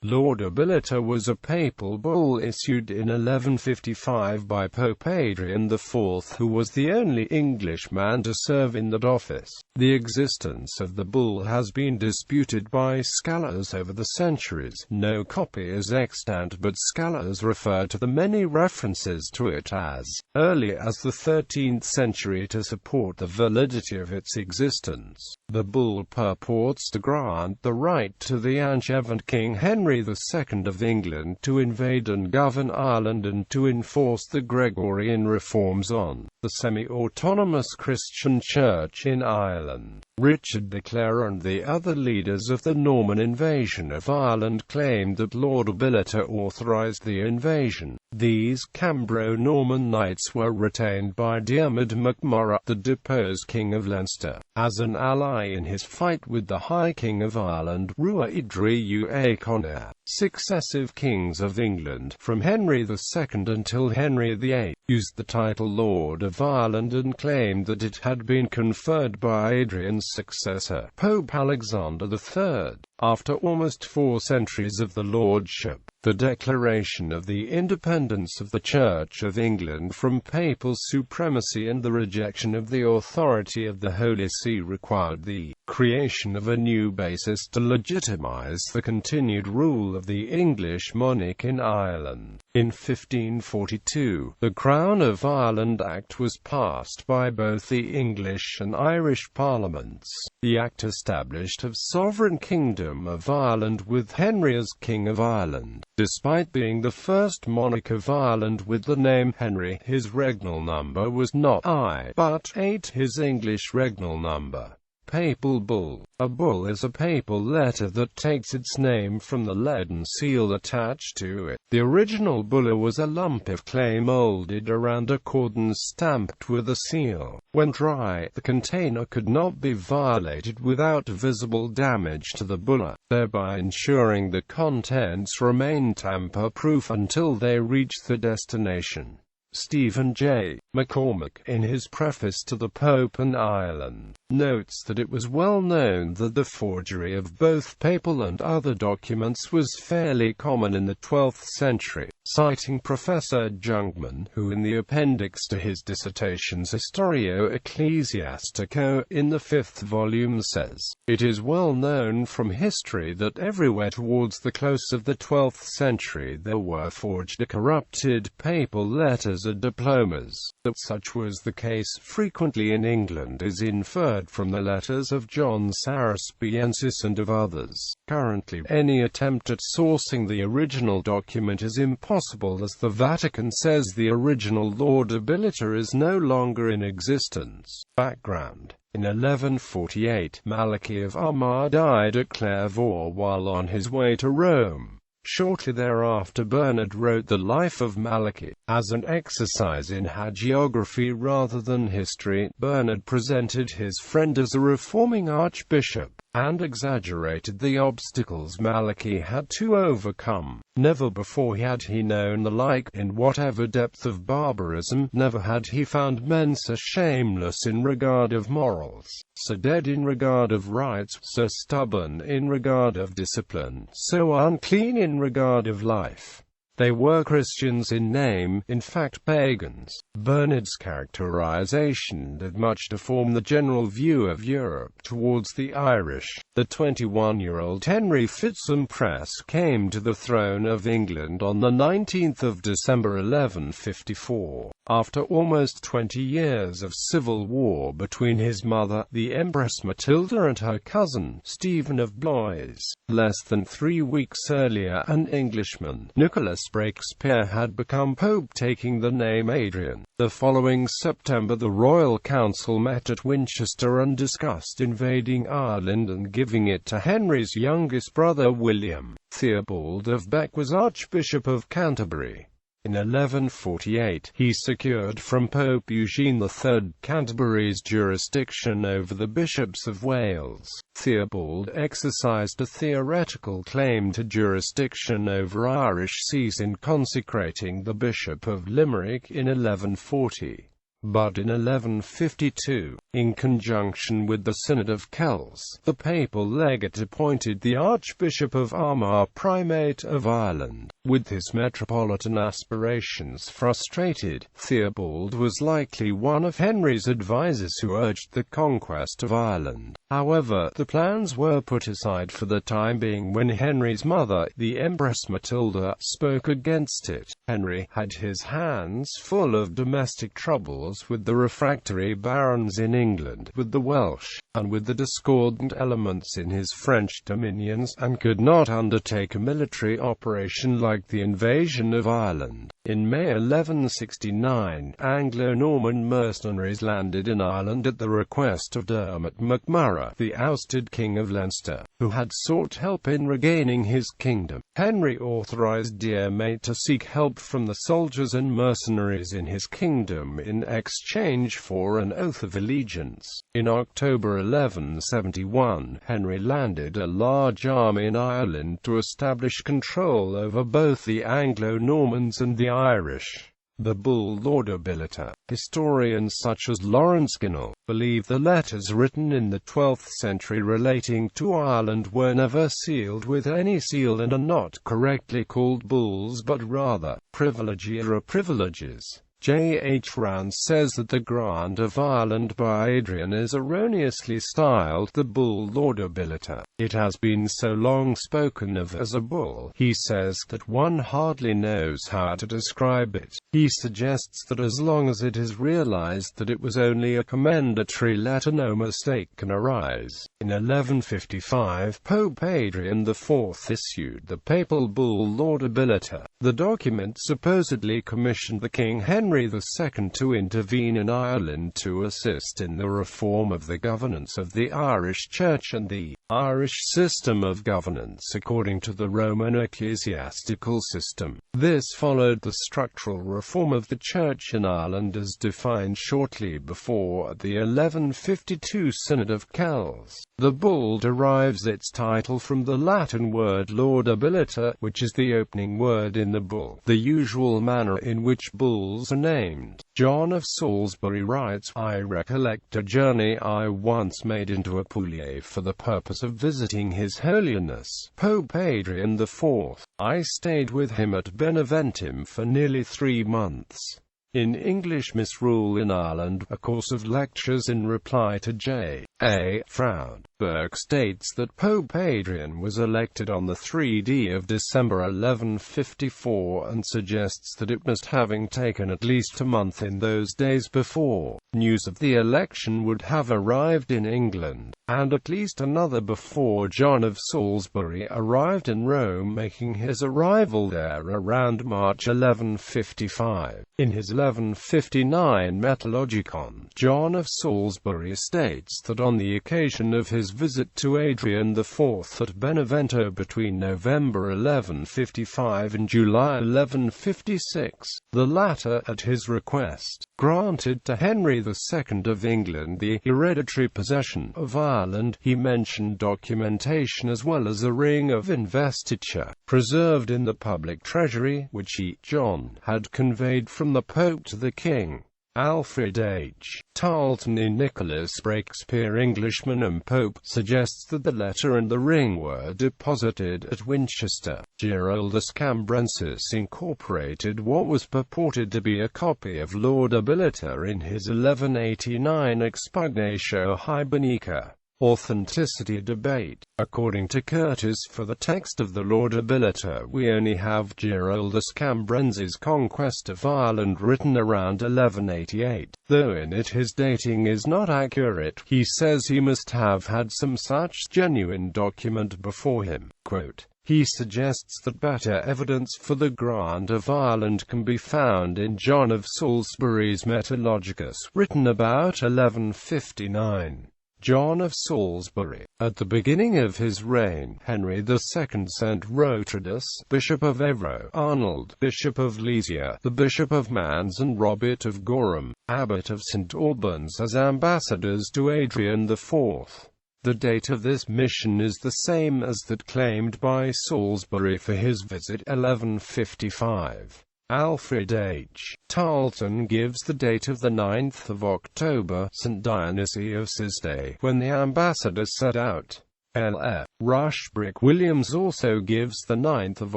Laudabiliter was a papal bull issued in 1155 by Pope Adrian IV, who was the only Englishman to serve in that office. The existence of the bull has been disputed by scholars over the centuries. No copy is extant, but scholars refer to the many references to it as early as the 13th century to support the validity of its existence. The bull purports to grant the right to the Angevin King Henry II of England to invade and govern Ireland and to enforce the Gregorian Reforms on the semi-autonomous Christian Church in Ireland. Richard de Clare and the other leaders of the Norman invasion of Ireland claimed that Laudabiliter authorised the invasion. These Cambro-Norman knights were retained by Diarmid MacMurrough, the deposed King of Leinster, as an ally in his fight with the High King of Ireland, Ruaidhri Conor. Successive kings of England, from Henry II until Henry VIII, used the title Lord of Ireland and claimed that it had been conferred by Adrian's successor, Pope Alexander III. After almost 4 centuries of the lordship, the declaration of the independence of the Church of England from papal supremacy and the rejection of the authority of the Holy See required the creation of a new basis to legitimize the continued rule of the English monarch in Ireland. In 1542, the Crown of Ireland Act was passed by both the English and Irish parliaments. The Act established a sovereign kingdom of Ireland with Henry as King of Ireland. Despite being the first monarch of Ireland with the name Henry, his regnal number was not I, but 8, his English regnal number. Papal Bull. A bull is a papal letter that takes its name from the leaden seal attached to it. The original bulla was a lump of clay molded around a cordon stamped with a seal. When dry, the container could not be violated without visible damage to the bulla, thereby ensuring the contents remain tamper-proof until they reach the destination. Stephen J. McCormack, in his preface to the Pope and Ireland, notes that it was well known that the forgery of both papal and other documents was fairly common in the 12th century, citing Professor Junkman, who in the appendix to his dissertations Historia Ecclesiastico in the 5th volume says, "It is well known from history that everywhere towards the close of the 12th century there were forged corrupted papal letters and diplomas. That such was the case frequently in England is inferred from the letters of John Saraspiensis and of others. Currently, any attempt at sourcing the original document is impossible, as the Vatican says the original Laudabiliter is no longer in existence." Background. In 1148, Malachy of Armagh died at Clairvaux while on his way to Rome. Shortly thereafter Bernard wrote the Life of Malachy. As an exercise in hagiography rather than history, Bernard presented his friend as a reforming archbishop, and exaggerated the obstacles Malachy had to overcome. Never before had he known the like. In whatever depth of barbarism, never had he found men so shameless in regard of morals, so dead in regard of rights, so stubborn in regard of discipline, so unclean in regard of life. They were Christians in name, in fact pagans. Bernard's characterization did much to form the general view of Europe towards the Irish. The 21-year-old Henry Fitzimpress came to the throne of England on the 19th of December 1154, after almost 20 years of civil war between his mother, the Empress Matilda, and her cousin, Stephen of Blois. Less than 3 weeks earlier, an Englishman, Nicholas Breakspere, had become pope, taking the name Adrian. The following September the Royal Council met at Winchester and discussed invading Ireland and giving it to Henry's youngest brother William. Theobald of Bec was Archbishop of Canterbury. In 1148, he secured from Pope Eugene III Canterbury's jurisdiction over the bishops of Wales. Theobald exercised a theoretical claim to jurisdiction over Irish sees in consecrating the Bishop of Limerick in 1140. But in 1152, in conjunction with the Synod of Kells, the papal legate appointed the Archbishop of Armagh Primate of Ireland. With his metropolitan aspirations frustrated, Theobald was likely one of Henry's advisers who urged the conquest of Ireland. However, the plans were put aside for the time being when Henry's mother, the Empress Matilda, spoke against it. Henry had his hands full of domestic troubles with the refractory barons in England, with the Welsh, and with the discordant elements in his French dominions, and could not undertake a military operation like the invasion of Ireland. In May 1169, Anglo-Norman mercenaries landed in Ireland at the request of Dermot MacMurrough, the ousted King of Leinster, who had sought help in regaining his kingdom. Henry authorised Dermot to seek help from the soldiers and mercenaries in his kingdom in exchange for an oath of allegiance. In October 1171, Henry landed a large army in Ireland to establish control over both the Anglo-Normans and the Irish. The bull Laudabiliter. Historians such as Lawrence Ginnell believe the letters written in the 12th century relating to Ireland were never sealed with any seal and are not correctly called bulls but rather privilegia or privileges. J. H. Round says that the grant of Ireland by Adrian is erroneously styled the bull Laudabiliter. It has been so long spoken of as a bull, he says, that one hardly knows how to describe it. He suggests that as long as it is realized that it was only a commendatory letter, no mistake can arise. In 1155, Pope Adrian IV issued the Papal Bull Laudabiliter. The document supposedly commissioned the King Henry II to intervene in Ireland to assist in the reform of the governance of the Irish Church and the Irish system of governance according to the Roman ecclesiastical system. This followed the structural reform of the Church in Ireland as defined shortly before the 1152 Synod of Kells. The bull derives its title from the Latin word laudabiliter, which is the opening word in the bull, the usual manner in which bulls are named. John of Salisbury writes, "I recollect a journey I once made into Apulia for the purpose of visiting His Holiness, Pope Adrian IV. I stayed with him at Beneventum for nearly 3 months. In English Misrule in Ireland, a course of lectures in reply to J. A. Froude. Burke states that Pope Adrian was elected on the 3d of December 1154 and suggests that it must having taken at least a month in those days before news of the election would have arrived in England, and at least another before John of Salisbury arrived in Rome, making his arrival there around March 1155. In his 1159 Metallogicon, John of Salisbury states that on the occasion of his visit to Adrian IV at Benevento between November 1155 and July 1156, the latter, at his request, granted to Henry II of England the hereditary possession of Ireland. He mentioned documentation as well as a ring of investiture, preserved in the public treasury, which he, John, had conveyed from the Pope to the King. Alfred H. Tarleton in Nicholas Breakspeare, Englishman and Pope, suggests that the letter and the ring were deposited at Winchester. Giraldus Cambrensis incorporated what was purported to be a copy of Laudabiliter in his 1189 Expugnatio Hibernica. Authenticity debate. According to Curtis, for the text of the Laudabiliter we only have Giraldus Cambrensis' conquest of Ireland written around 1188. Though in it his dating is not accurate, he says he must have had some such genuine document before him. Quote, he suggests that better evidence for the grant of Ireland can be found in John of Salisbury's Metallogicus, written about 1159. John of Salisbury. At the beginning of his reign, Henry II sent Rotradus, Bishop of Evro, Arnold, Bishop of Lesia, the Bishop of Mans and Robert of Gorham, Abbot of St. Albans as ambassadors to Adrian IV. The date of this mission is the same as that claimed by Salisbury for his visit, 1155. Alfred H. Tarleton gives the date of the 9th of October, St. Dionysius's Day, when the ambassador set out. L.F. Rushbrook Williams also gives the 9th of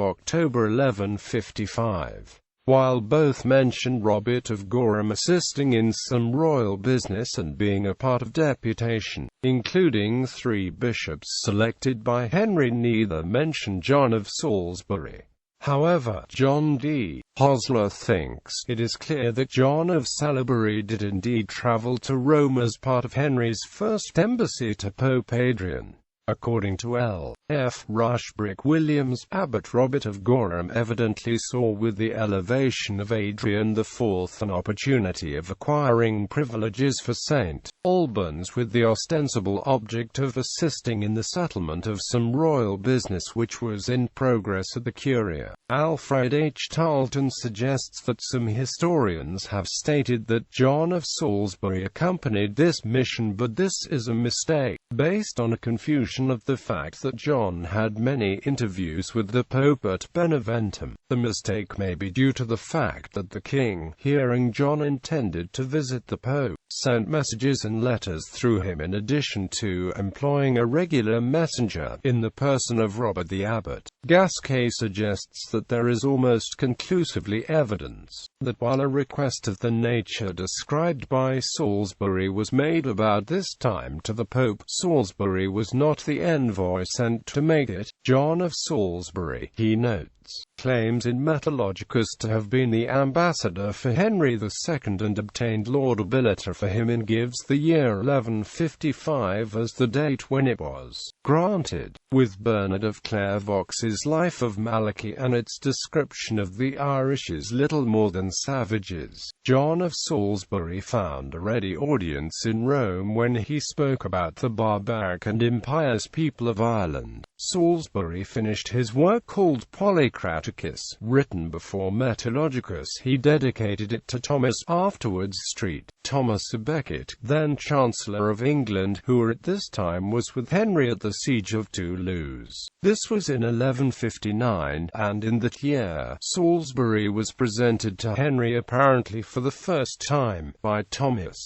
October 1155. While both mention Robert of Gorham assisting in some royal business and being a part of deputation, including 3 bishops selected by Henry, neither mention John of Salisbury. However, John D. Hosler thinks it is clear that John of Salisbury did indeed travel to Rome as part of Henry's first embassy to Pope Adrian. According to L. F. Rushbrook Williams, Abbot Robert of Gorham evidently saw with the elevation of Adrian IV an opportunity of acquiring privileges for St. Albans with the ostensible object of assisting in the settlement of some royal business which was in progress at the Curia. Alfred H. Tarleton suggests that some historians have stated that John of Salisbury accompanied this mission, but this is a mistake, based on a confusion of the fact that John had many interviews with the Pope at Beneventum. The mistake may be due to the fact that the king, hearing John intended to visit the Pope, sent messages and letters through him in addition to employing a regular messenger in the person of Robert the Abbot. Gasquet suggests that there is almost conclusively evidence that while a request of the nature described by Salisbury was made about this time to the Pope, Salisbury was not the envoy sent to make it. John of Salisbury, he notes, claims in Metallogicus to have been the ambassador for Henry II and obtained Laudabiliter for him, and gives the year 1155 as the date when it was granted. With Bernard of Clairvaux's Life of Malachy and its description of the Irish as little more than savages, John of Salisbury found a ready audience in Rome when he spoke about the barbaric and impious people of Ireland. Salisbury finished his work called Polycraticus, written before Metallogicus. He dedicated it to Thomas, afterwards Street, Thomas à Becket, then Chancellor of England, who at this time was with Henry at the siege of Toulouse. This was in 1159, and in that year, Salisbury was presented to Henry apparently for the first time, by Thomas.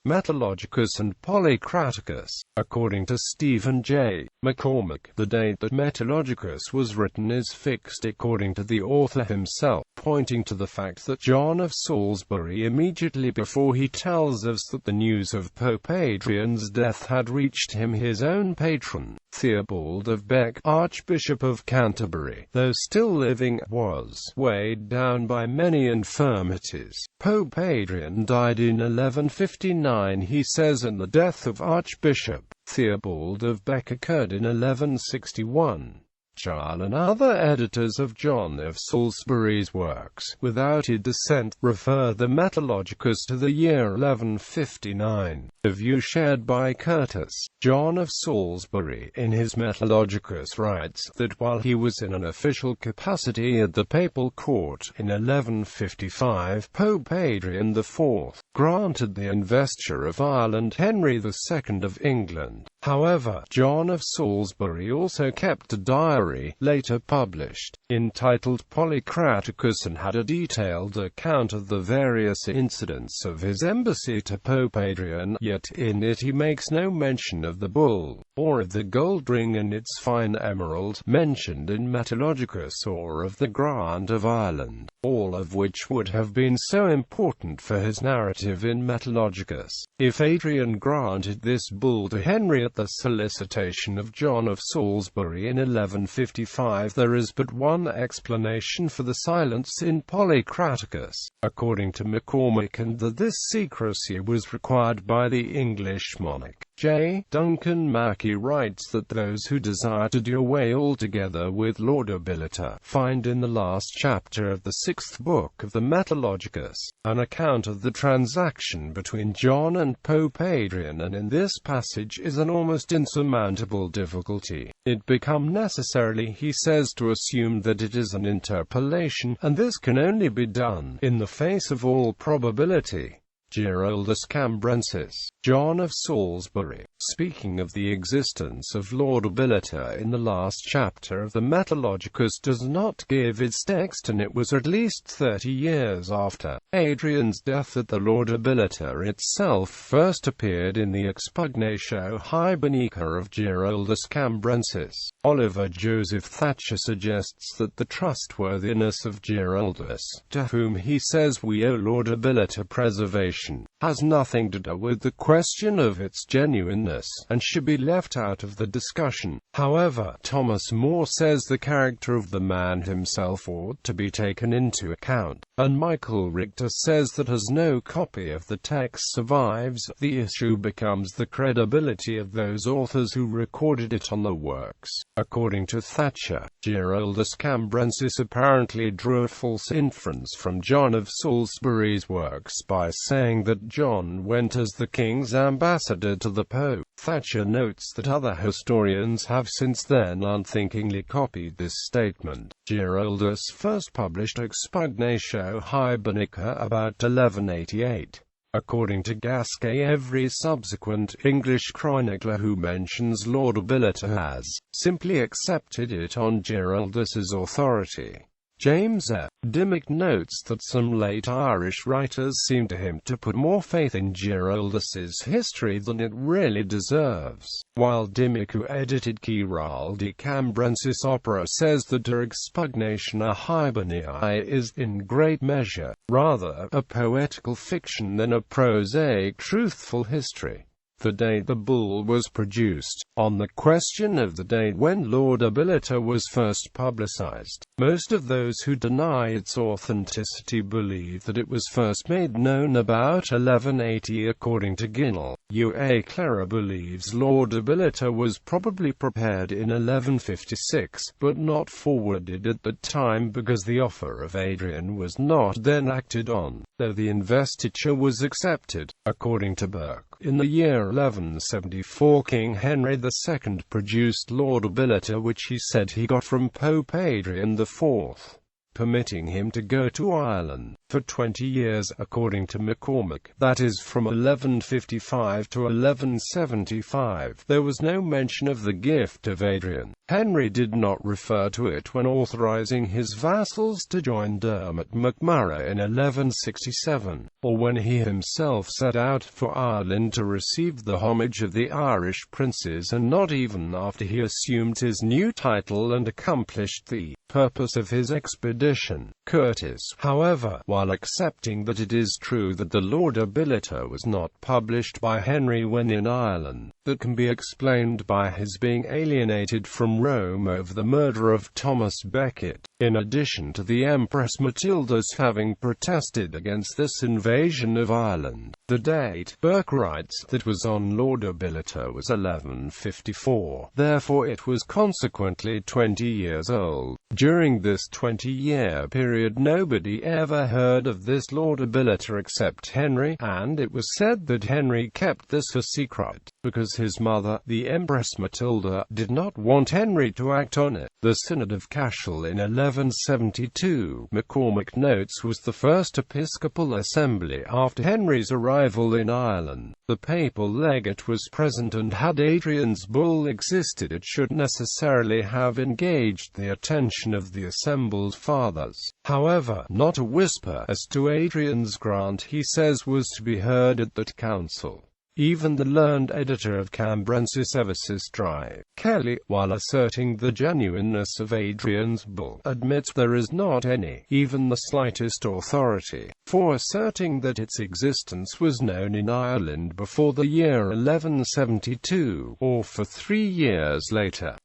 Metallogicus and Polycraticus. According to Stephen J. McCormick, the date that Metallogicus was written is fixed according to the author himself, pointing to the fact that John of Salisbury immediately before he tells us that the news of Pope Adrian's death had reached him, his own patron, Theobald of Bec, Archbishop of Canterbury, though still living, was weighed down by many infirmities. Pope Adrian died in 1159, he says, and the death of Archbishop Theobald of Bec occurred in 1161. Charles and other editors of John of Salisbury's works, without a dissent, refer the Metallogicus to the year 1159. The view shared by Curtis, John of Salisbury, in his Metallogicus writes that while he was in an official capacity at the papal court in 1155, Pope Adrian IV granted the investiture of Ireland Henry II of England. However, John of Salisbury also kept a diary, later published, entitled Polycraticus, and had a detailed account of the various incidents of his embassy to Pope Adrian, yet in it he makes no mention of the bull, or of the gold ring and its fine emerald, mentioned in Metallogicus, or of the grant of Ireland, all of which would have been so important for his narrative in Metallogicus. If Adrian granted this bull to Henry at the solicitation of John of Salisbury in 1155, there is but one explanation for the silence in Polycraticus, according to McCormick, and that this secrecy was required by the English monarch. J. Duncan Mackey writes that those who desire to do away altogether with Laudabiliter find in the last chapter of the 6th book of the Metallogicus an account of the transaction between John and Pope Adrian, and in this passage is an almost insurmountable difficulty. It becomes necessarily, he says, to assume that it is an interpolation, and this can only be done in the face of all probability. Giraldus Cambrensis, John of Salisbury, speaking of the existence of Laudabiliter in the last chapter of the Metallogicus, does not give its text, and it was at least 30 years after Adrian's death that the Laudabiliter itself first appeared in the Expugnatio Hibernica of Giraldus Cambrensis. Oliver Joseph Thatcher suggests that the trustworthiness of Giraldus, to whom he says we owe Laudabiliter preservation, has nothing to do with the question of its genuineness, and should be left out of the discussion. However, Thomas More says the character of the man himself ought to be taken into account, and Michael Richter says that as no copy of the text survives, the issue becomes the credibility of those authors who recorded it on the works. According to Thatcher, Giraldus Cambrensis apparently drew a false inference from John of Salisbury's works by saying that John went as the king's ambassador to the Pope. Thatcher notes that other historians have since then unthinkingly copied this statement. Giraldus first published Expugnatio Hibernica about 1188. According to Gasquet, every subsequent English chronicler who mentions Laudabiliter has simply accepted it on Giraldus's authority. James F. Dimmock notes that some late Irish writers seem to him to put more faith in Giraldus's history than it really deserves, while Dimmock, who edited Giraldi Cambrensis opera, says that Der Expugnatione Hiberniae is, in great measure, rather a poetical fiction than a prosaic truthful history. The date the bull was produced. On the question of the date when Laudabiliter was first publicized, most of those who deny its authenticity believe that it was first made known about 1180. According to Ginnell, de Clare believes Laudabiliter was probably prepared in 1156, but not forwarded at the time because the offer of Adrian was not then acted on, though the investiture was accepted. According to Burke, in the year 1174 King Henry II produced Laudabiliter, which he said he got from Pope Adrian IV, permitting him to go to Ireland for 20 years. According to McCormick, that is from 1155 to 1175, there was no mention of the gift of Adrian. Henry did not refer to it when authorizing his vassals to join Dermot MacMurrough in 1167, or when he himself set out for Ireland to receive the homage of the Irish princes, and not even after he assumed his new title and accomplished the purpose of his expedition. Curtis, however, while accepting that it is true that the Laudabiliter was not published by Henry when in Ireland, that can be explained by his being alienated from Rome over the murder of Thomas Becket, in addition to the Empress Matilda's having protested against this invasion of Ireland. The date, Burke writes, that was on Laudabiliter was 1154, therefore it was consequently 20 years old. During this 20-year period nobody ever heard of this Laudabiliter except Henry, and it was said that Henry kept this a secret, because his mother, the Empress Matilda, did not want Henry to act on it. The Synod of Cashel in 1172, McCormick notes, was the first episcopal assembly after Henry's arrival in Ireland. The papal legate was present, and had Adrian's bull existed it should necessarily have engaged the attention of the assembled fathers. However, not a whisper as to Adrian's grant, he says, was to be heard at that council. Even the learned editor of Cambrensis Eversis Dry, Kelly, while asserting the genuineness of Adrian's bull, admits there is not any, even the slightest authority, for asserting that its existence was known in Ireland before the year 1172, or for 3 years later.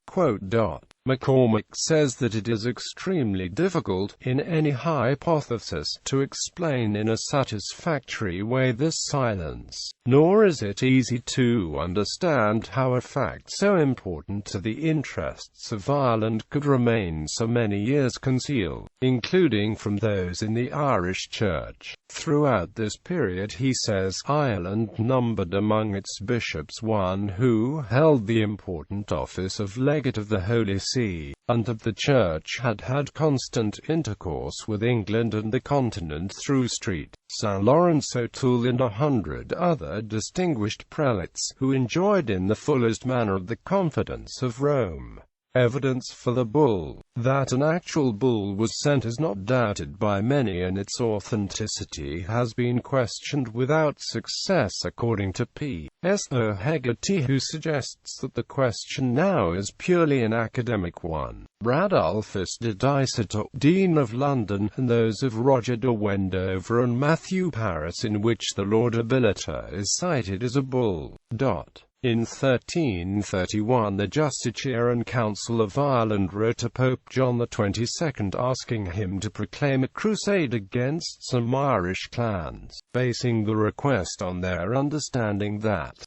McCormick says that it is extremely difficult, in any hypothesis, to explain in a satisfactory way this silence, nor is it easy to understand how a fact so important to the interests of Ireland could remain so many years concealed, including from those in the Irish Church. Throughout this period, he says, Ireland numbered among its bishops one who held the important office of legate of the Holy See, and that the Church had had constant intercourse with England and the continent through St. Lawrence O'Toole and 100 other distinguished prelates, who enjoyed in the fullest manner the confidence of Rome. Evidence for the bull. That an actual bull was sent is not doubted by many, and its authenticity has been questioned without success, according to P.S. O'Hegarty, who suggests that the question now is purely an academic one. Radulphus Dean of London, and those of Roger de Wendover and Matthew Paris, in which the Laudabiliter is cited as a bull. In 1331 the Justiciar Council of Ireland wrote to Pope John XXII asking him to proclaim a crusade against some Irish clans, basing the request on their understanding that,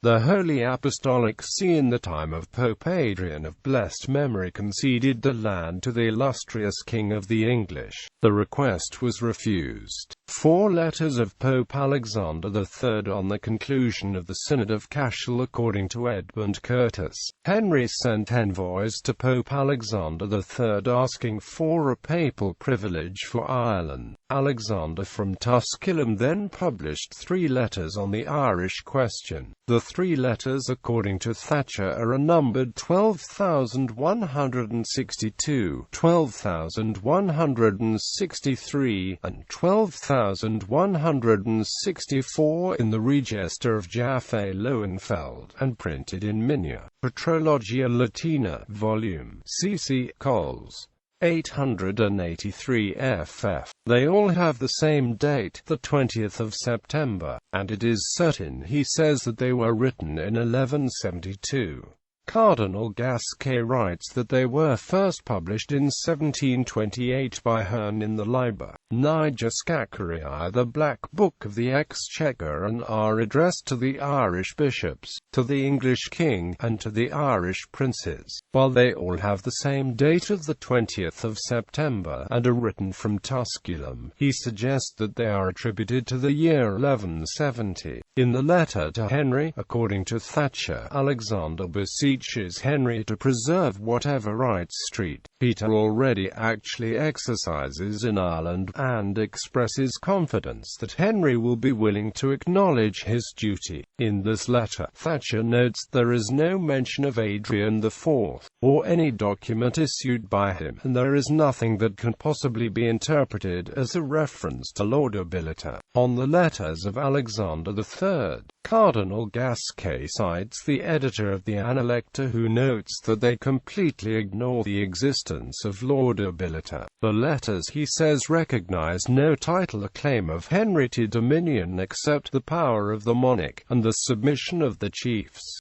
the Holy Apostolic See in the time of Pope Adrian of blessed memory conceded the land to the illustrious King of the English. The request was refused. 4 letters of Pope Alexander III on the conclusion of the Synod of Cashel. According to Edmund Curtis, Henry sent envoys to Pope Alexander III asking for a papal privilege for Ireland. Alexander from Tusculum then published 3 letters on the Irish question. The 3 letters, according to Thatcher, are numbered 12,162, 12,163, and 12,164 in the Register of Jaffe Lowenfeld, and printed in Minia, Patrologia Latina, Volume CC Coles. 883 ff. They all have the same date, the 20th of September, and it is certain, he says, that they were written in 1172. Cardinal Gasquet writes that they were first published in 1728 by Hearn in the Liber Niger Scaccariae, the Black Book of the Exchequer, and are addressed to the Irish bishops, to the English king, and to the Irish princes. While they all have the same date of the 20th of September, and are written from Tusculum, he suggests that they are attributed to the year 1170. In the letter to Henry, according to Thatcher, Alexander beseeches Henry to preserve whatever rights St. Peter already actually exercises in Ireland, and expresses confidence that Henry will be willing to acknowledge his duty. In this letter, Thatcher notes there is no mention of Adrian IV, or any document issued by him, and there is nothing that can possibly be interpreted as a reference to Laudabiliter. On the letters of Alexander III, Cardinal Gasquet cites the editor of the Analecta, who notes that they completely ignore the existence of Laudabiliter. The letters, he says, recognize no title or claim of Henry to dominion except the power of the monarch, and the submission of the chiefs.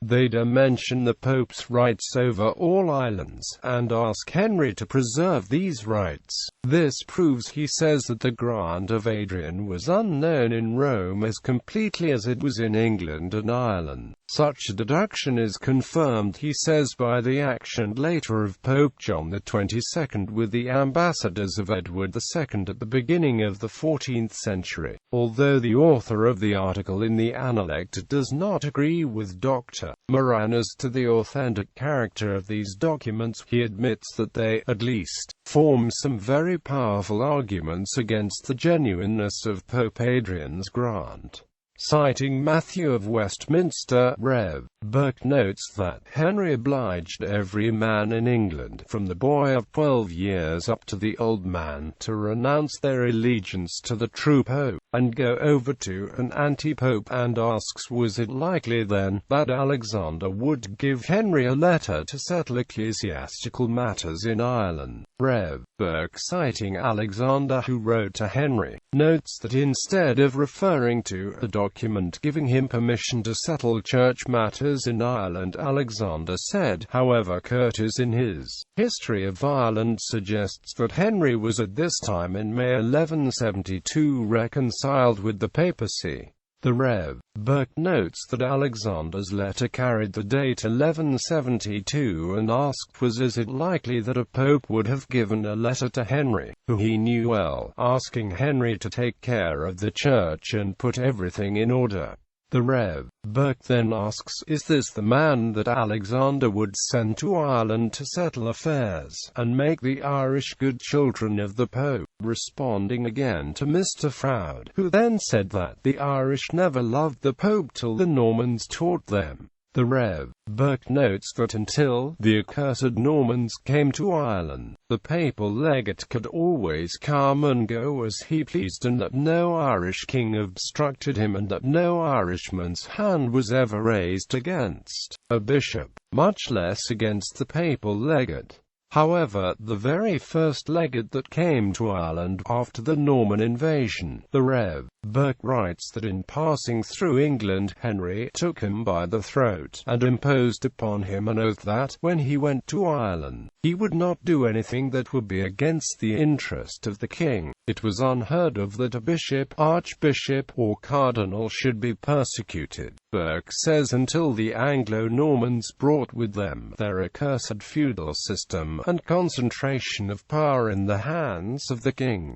They do mention the Pope's rights over all islands, and ask Henry to preserve these rights. This proves, he says, that the grant of Adrian was unknown in Rome as completely as it was in England and Ireland. Such a deduction is confirmed, he says, by the action later of Pope John XXII with the ambassadors of Edward II at the beginning of the 14th century. Although the author of the article in the Analecta does not agree with Dr. Moran as to the authentic character of these documents, he admits that they, at least, form some very powerful arguments against the genuineness of Pope Adrian's grant. Citing Matthew of Westminster, Rev. Burke notes that Henry obliged every man in England, from the boy of 12 years up to the old man, to renounce their allegiance to the true pope, and go over to an anti-pope, and asks, was it likely then, that Alexander would give Henry a letter to settle ecclesiastical matters in Ireland? Rev. Burke, citing Alexander, who wrote to Henry, notes that instead of referring to a document giving him permission to settle church matters in Ireland, Alexander said, however, Curtis in his History of Ireland suggests that Henry was at this time in May 1172 reconciled with the papacy. The Rev. Burke notes that Alexander's letter carried the date 1172 and asked was it likely that a pope would have given a letter to Henry, who he knew well, asking Henry to take care of the church and put everything in order. The Rev. Burke then asks, is this the man that Alexander would send to Ireland to settle affairs, and make the Irish good children of the Pope? Responding again to Mr. Froude, who then said that the Irish never loved the Pope till the Normans taught them. The Rev. Burke notes that until the accursed Normans came to Ireland, the papal legate could always come and go as he pleased, and that no Irish king obstructed him, and that no Irishman's hand was ever raised against a bishop, much less against the papal legate. However, the very first legate that came to Ireland after the Norman invasion, the Rev. Burke writes that in passing through England, Henry took him by the throat, and imposed upon him an oath that, when he went to Ireland, he would not do anything that would be against the interest of the king. It was unheard of that a bishop, archbishop, or cardinal should be persecuted. Burke says until the Anglo-Normans brought with them their accursed feudal system, and concentration of power in the hands of the king.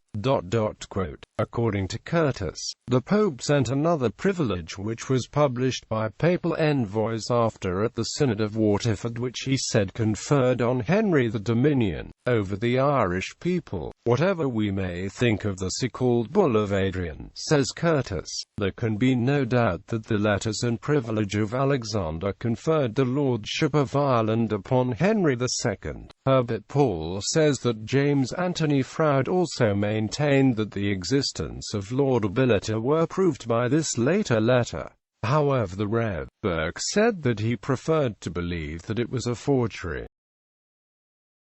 According to Curtis, the Pope sent another privilege which was published by papal envoys after at the Synod of Waterford, which he said conferred on Henry the dominion over the Irish people. Whatever we may think of the so-called Bull of Adrian, says Curtis, there can be no doubt that the letters and privilege of Alexander conferred the lordship of Ireland upon Henry II. Herbert Paul says that James Anthony Froude also maintained that the existence of Laudabiliter were proved by this later letter. However, the Rev. Burke said that he preferred to believe that it was a forgery.